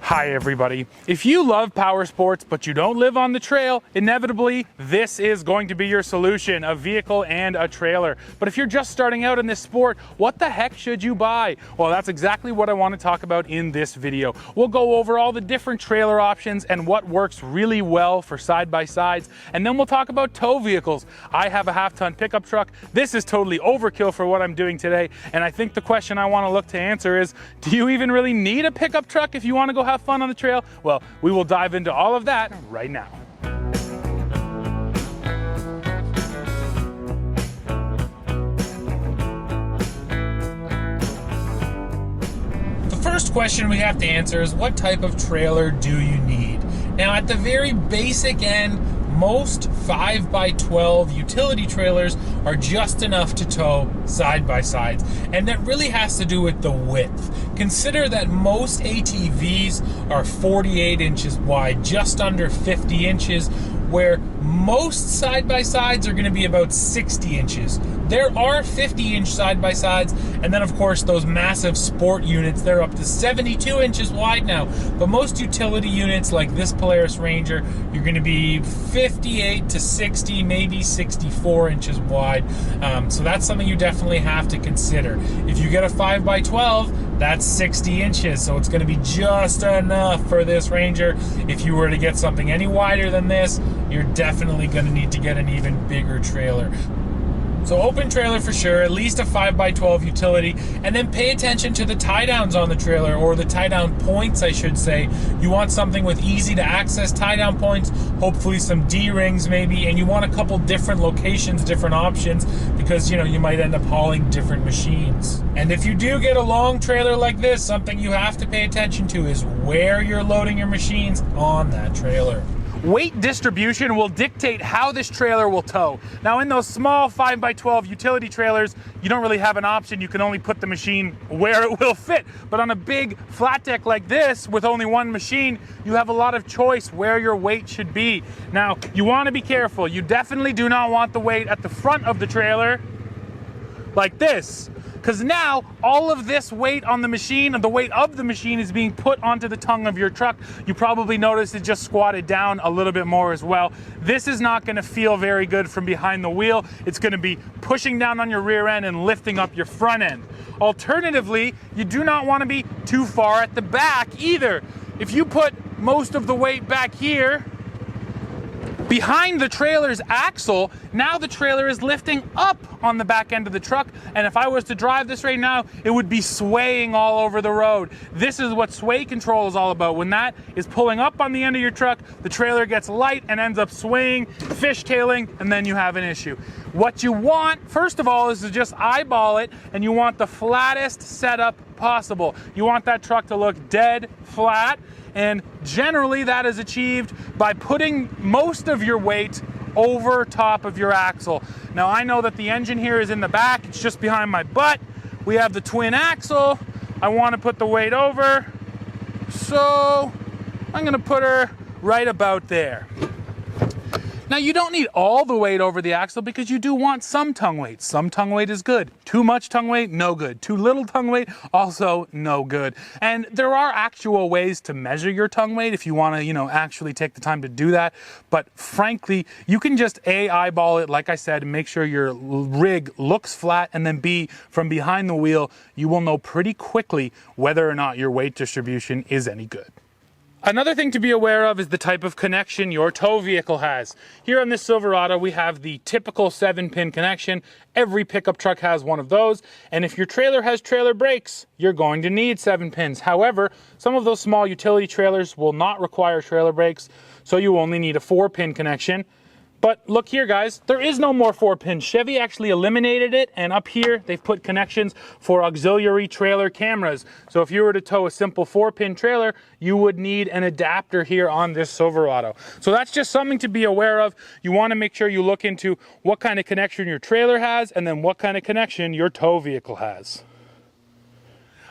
Hi everybody. If you love power sports but you don't live on the trail, inevitably this is going to be your solution, a vehicle and a trailer. But if you're just starting out in this sport, what the heck should you buy? Well, that's exactly what I want to talk about in this video. We'll go over all the different trailer options and what works really well for side-by-sides, and then we'll talk about tow vehicles. I have a half-ton pickup truck. This is totally overkill for what I'm doing today, and I think the question I want to look to answer is, do you even really need a pickup truck if you want to go have fun on the trail? Well, we will dive into all of that right now. The first question we have to answer is, what type of trailer do you need? Now, at the very basic end, most 5x12 utility trailers are just enough to tow side-by-sides, and that really has to do with the width. Consider that most ATVs are 48 inches wide, just under 50 inches, where most side-by-sides are going to be about 60 inches. There are 50-inch side-by-sides, and then of course those massive sport units, they're up to 72 inches wide now. But most utility units like this Polaris Ranger, you're going to be 58 to 60, maybe 64 inches wide. So that's something you definitely have to consider. If you get a 5x12, that's 60 inches, so it's going to be just enough for this Ranger. If you were to get something any wider than this, you're definitely going to need to get an even bigger trailer. So open trailer for sure, at least a 5x12 utility, and then pay attention to the tie downs on the trailer, or the tie down points, I should say. You want something with easy to access tie down points, hopefully some D-rings maybe, and you want a couple different locations, different options, because you might end up hauling different machines. And if you do get a long trailer like this, something you have to pay attention to is where you're loading your machines on that trailer. Weight distribution will dictate how this trailer will tow. Now, in those small 5x12 utility trailers, you don't really have an option. You can only put the machine where it will fit. But on a big flat deck like this, with only one machine, you have a lot of choice where your weight should be. Now, you want to be careful. You definitely do not want the weight at the front of the trailer like this, because now all of this weight on the machine, the weight of the machine, is being put onto the tongue of your truck. You probably noticed it just squatted down a little bit more as well. This is not going to feel very good from behind the wheel. It's going to be pushing down on your rear end and lifting up your front end. Alternatively, you do not want to be too far at the back either. If you put most of the weight back here, behind the trailer's axle, now the trailer is lifting up on the back end of the truck, and if I was to drive this right now, it would be swaying all over the road. This is what sway control is all about. When that is pulling up on the end of your truck, the trailer gets light and ends up swaying, fishtailing, and then you have an issue. What you want, first of all, is to just eyeball it, and you want the flattest setup possible. You want that truck to look dead flat, and generally that is achieved by putting most of your weight over top of your axle. Now, I know that the engine here is in the back, it's just behind my butt. We have the twin axle. I want to put the weight over, so I'm going to put her right about there. Now, you don't need all the weight over the axle, because you do want some tongue weight. Some tongue weight is good. Too much tongue weight, no good. Too little tongue weight, also no good. And there are actual ways to measure your tongue weight if you want to, actually take the time to do that. But frankly, you can just A, eyeball it, like I said, and make sure your rig looks flat, and then B, from behind the wheel, you will know pretty quickly whether or not your weight distribution is any good. Another thing to be aware of is the type of connection your tow vehicle has. Here on this Silverado, we have the typical 7-pin connection. Every pickup truck has one of those, and if your trailer has trailer brakes, you're going to need 7 pins. However, some of those small utility trailers will not require trailer brakes, so you only need a 4-pin connection. But look here, guys, there is no more 4-pins. Chevy actually eliminated it, and up here they've put connections for auxiliary trailer cameras. So if you were to tow a simple 4-pin trailer, you would need an adapter here on this Silverado. So that's just something to be aware of. You want to make sure you look into what kind of connection your trailer has, and then what kind of connection your tow vehicle has.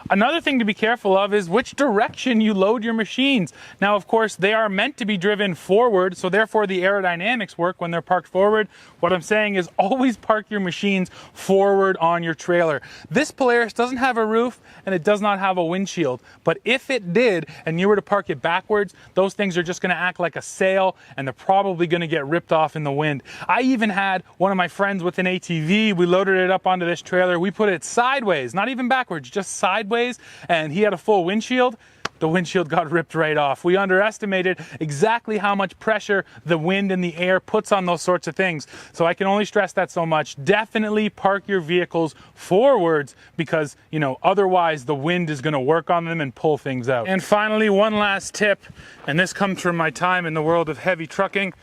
Another thing to be careful of is which direction you load your machines. Now, of course, they are meant to be driven forward, so therefore the aerodynamics work when they're parked forward. What I'm saying is always park your machines forward on your trailer. This Polaris doesn't have a roof and it does not have a windshield, but if it did and you were to park it backwards, those things are just gonna act like a sail and they're probably gonna get ripped off in the wind. I even had one of my friends with an ATV. We loaded it up onto this trailer. We put it sideways, not even backwards, just sideways, and he had a full windshield. The windshield got ripped right off. We underestimated exactly how much pressure the wind and the air puts on those sorts of things. So I can only stress that so much. Definitely park your vehicles forwards because, you know, otherwise the wind is going to work on them and pull things out. And finally, one last tip, and this comes from my time in the world of heavy trucking.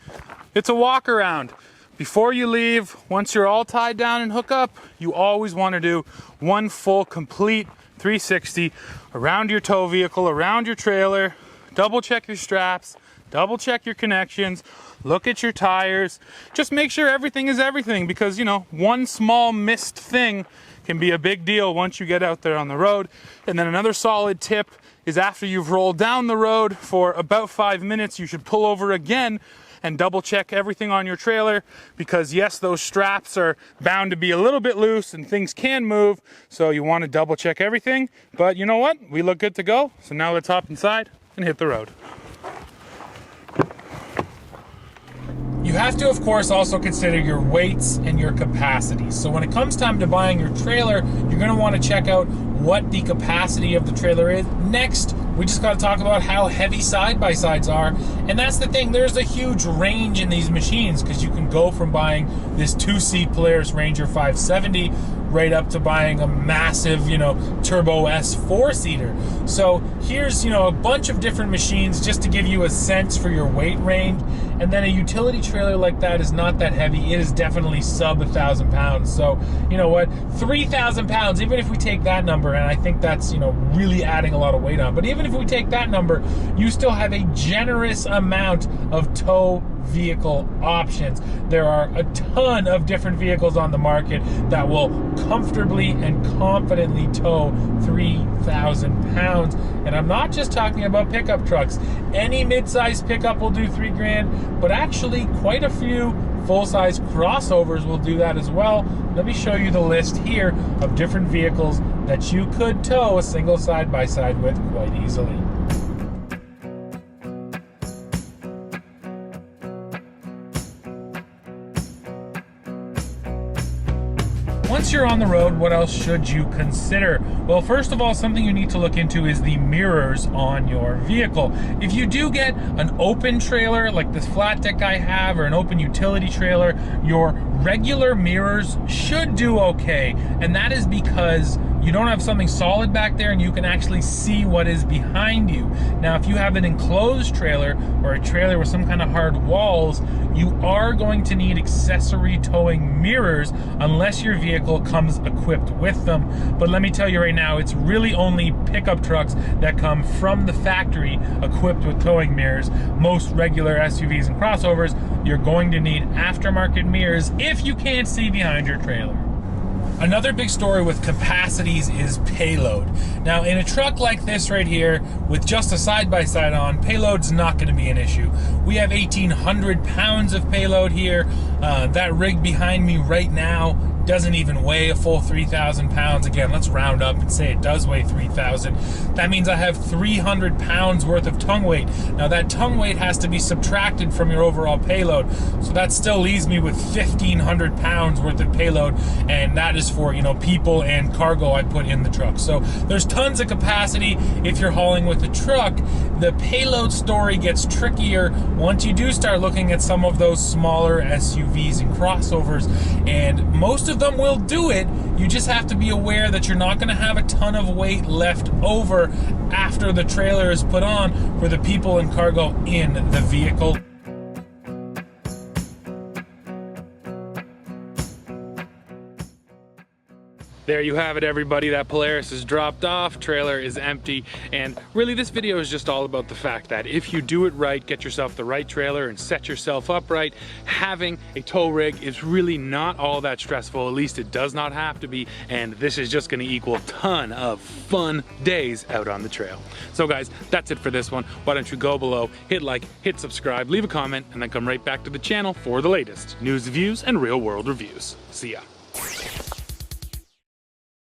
It's a walk around. Before you leave, once you're all tied down and hook up, you always want to do one full, complete 360 around your tow vehicle, around your trailer. Double check your straps, double check your connections, look at your tires. Just make sure everything is everything because, you know, one small missed thing can be a big deal once you get out there on the road. And then another solid tip is after you've rolled down the road for about 5 minutes, you should pull over again and double check everything on your trailer because yes, those straps are bound to be a little bit loose and things can move. So you want to double check everything, but you know what? We look good to go. So now let's hop inside and hit the road. You have to, of course, also consider your weights and your capacities. So when it comes time to buying your trailer, you're going to want to check out what the capacity of the trailer is. Next, we just got to talk about how heavy side-by-sides are. And that's the thing, there's a huge range in these machines because you can go from buying this 2-seat Polaris Ranger 570 right up to buying a massive, you know, Turbo S 4-seater. So here's, you know, a bunch of different machines just to give you a sense for your weight range. And then a utility trailer like that is not that heavy. It is definitely sub 1,000 pounds. So, you know what, 3,000 pounds, even if we take that number, and I think that's, you know, really adding a lot of weight on, but even if we take that number, you still have a generous amount of tow vehicle options. There are a ton of different vehicles on the market that will comfortably and confidently tow 3,000 pounds. And I'm not just talking about pickup trucks. Any mid-size pickup will do 3 grand, but actually quite a few full-size crossovers will do that as well. Let me show you the list here of different vehicles that you could tow a single side-by-side with quite easily. Once you're on the road, what else should you consider? Well, first of all, something you need to look into is the mirrors on your vehicle. If you do get an open trailer like this flat deck I have or an open utility trailer, your regular mirrors should do okay. And that is because you don't have something solid back there and you can actually see what is behind you. Now, if you have an enclosed trailer or a trailer with some kind of hard walls, you are going to need accessory towing mirrors unless your vehicle comes equipped with them. But let me tell you right now, it's really only pickup trucks that come from the factory equipped with towing mirrors. Most regular SUVs and crossovers, you're going to need aftermarket mirrors if you can't see behind your trailer. Another big story with capacities is payload. Now, in a truck like this right here, with just a side-by-side on, payload's not going to be an issue. We have 1,800 pounds of payload here. That rig behind me right now doesn't even weigh a full 3,000 pounds. Again, let's round up and say it does weigh 3,000. That means I have 300 pounds worth of tongue weight. Now, that tongue weight has to be subtracted from your overall payload. So that still leaves me with 1,500 pounds worth of payload, and that is for, you know, people and cargo I put in the truck. So there's tons of capacity if you're hauling with a truck. The payload story gets trickier once you do start looking at some of those smaller SUVs and crossovers, and most of them will do it. You just have to be aware that you're not going to have a ton of weight left over after the trailer is put on for the people and cargo in the vehicle. There you have it, everybody. That Polaris is dropped off, trailer is empty, and really this video is just all about the fact that if you do it right, get yourself the right trailer and set yourself up right, having a tow rig is really not all that stressful. At least it does not have to be, and this is just going to equal a ton of fun days out on the trail. So guys, that's it for this one. Why don't you go below, hit like, hit subscribe, leave a comment, and then come right back to the channel for the latest news, views, and real world reviews. See ya.